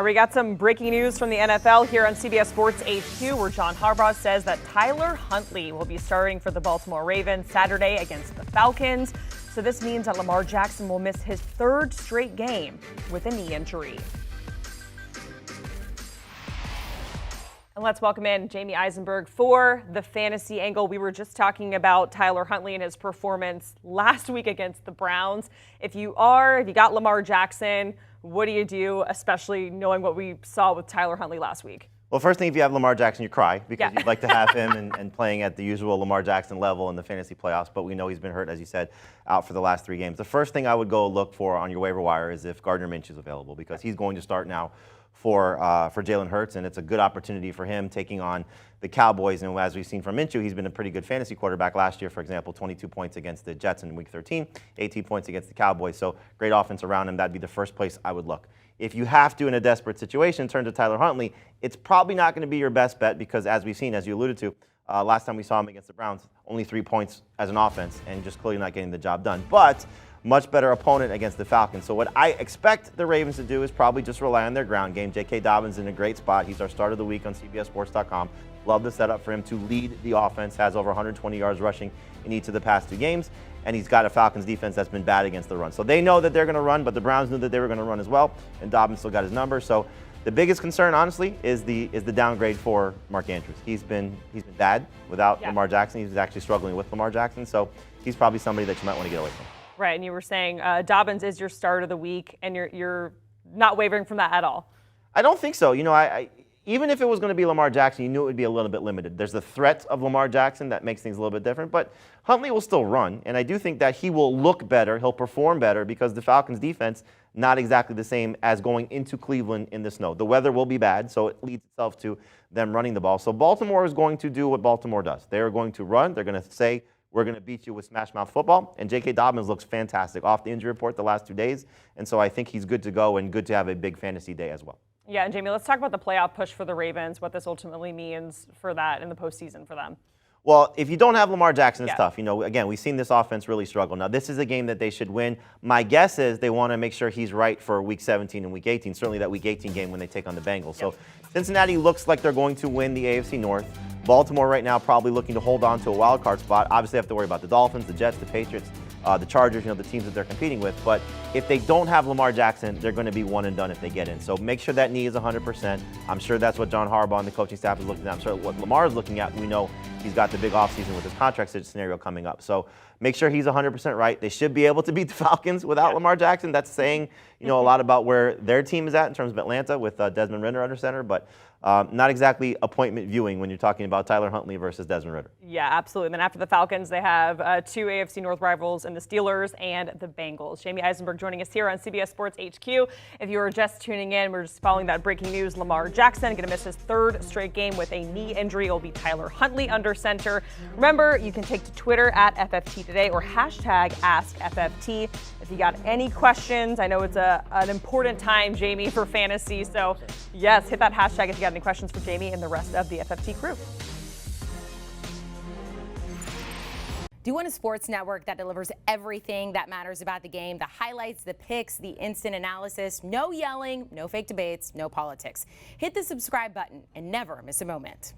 We got some breaking news from the NFL here on CBS Sports HQ, where John Harbaugh says that Tyler Huntley will be starting for the Baltimore Ravens Saturday against the Falcons. So this means that Lamar Jackson will miss his third straight game with a knee injury. And let's welcome in Jamey Eisenberg for the fantasy angle. We were just talking about Tyler Huntley and his performance last week against the Browns. If you got Lamar Jackson, what do you do, especially knowing what we saw with Tyler Huntley last week? Well, first thing, if you have Lamar Jackson, you cry because you'd like to have him and playing at the usual Lamar Jackson level in the fantasy playoffs. But we know he's been hurt, as you said, out for the last 3 games. The first thing I would go look for on your waiver wire is if Gardner Minshew is available, because he's going to start now for Jalen Hurts, and it's a good opportunity for him taking on the Cowboys. And as we've seen from Minshew, he's been a pretty good fantasy quarterback last year. For example, 22 points against the Jets in Week 13, 18 points against the Cowboys. So great offense around him. That'd be the first place I would look. If you have to, in a desperate situation, turn to Tyler Huntley, it's probably not going to be your best bet because, as we've seen, as you alluded to, last time we saw him against the Browns, only 3 points as an offense and just clearly not getting the job done. But much better opponent against the Falcons. So what I expect the Ravens to do is probably just rely on their ground game. J.K. Dobbins in a great spot. He's our start of the week on CBSSports.com. Love the setup for him to lead the offense. Has over 120 yards rushing in each of the past 2 games. And he's got a Falcons defense that's been bad against the run. So they know that they're going to run, but the Browns knew that they were going to run as well. And Dobbins still got his number. So the biggest concern, honestly, is the downgrade for Mark Andrews. He's been bad without Lamar Jackson. He's actually struggling with Lamar Jackson. So he's probably somebody that you might want to get away from. Right, and you were saying Dobbins is your start of the week, and you're not wavering from that at all. I don't think so. You know, I even if it was going to be Lamar Jackson, you knew it would be a little bit limited. There's the threat of Lamar Jackson that makes things a little bit different, but Huntley will still run, and I do think that he will look better, he'll perform better, because the Falcons' defense not exactly the same as going into Cleveland in the snow. The weather will be bad, so it leads itself to them running the ball. So Baltimore is going to do what Baltimore does. They are going to run. They're going to say, we're going to beat you with smash mouth football. And J.K. Dobbins looks fantastic off the injury report the last 2 days. And so I think he's good to go and good to have a big fantasy day as well. Yeah, and Jamey, let's talk about the playoff push for the Ravens, what this ultimately means for that in the postseason for them. Well, if you don't have Lamar Jackson, it's tough. You know, again, we've seen this offense really struggle. Now, this is a game that they should win. My guess is they want to make sure he's right for Week 17 and Week 18, certainly that Week 18 game when they take on the Bengals. So Cincinnati looks like they're going to win the AFC North. Baltimore right now probably looking to hold on to a wild card spot. Obviously, they have to worry about the Dolphins, the Jets, the Patriots, the Chargers, you know, the teams that they're competing with. But if they don't have Lamar Jackson, they're going to be one and done if they get in. So make sure that knee is 100%. I'm sure that's what John Harbaugh and the coaching staff is looking at. I'm sure what Lamar is looking at. We know he's got the big offseason with his contract scenario coming up. So make sure he's 100% right. They should be able to beat the Falcons without Lamar Jackson. That's saying, you know, a lot about where their team is at in terms of Atlanta with Desmond Ridder under center. But not exactly appointment viewing when you're talking about Tyler Huntley versus Desmond Ridder. Yeah, absolutely. And then after the Falcons, they have 2 AFC North rivals in the Steelers and the Bengals. Jamey Eisenberg joining us here on CBS Sports HQ. If you were just tuning in, we're just following that breaking news. Lamar Jackson going to miss his 3rd straight game with a knee injury. It will be Tyler Huntley under center. Remember, you can take to Twitter at FFT Today or hashtag AskFFT. If you got any questions, I know it's an important time, Jamey, for fantasy. So, yes, hit that hashtag if you got any questions for Jamey and the rest of the FFT crew. Do you want a sports network that delivers everything that matters about the game? The highlights, the picks, the instant analysis, no yelling, no fake debates, no politics. Hit the subscribe button and never miss a moment.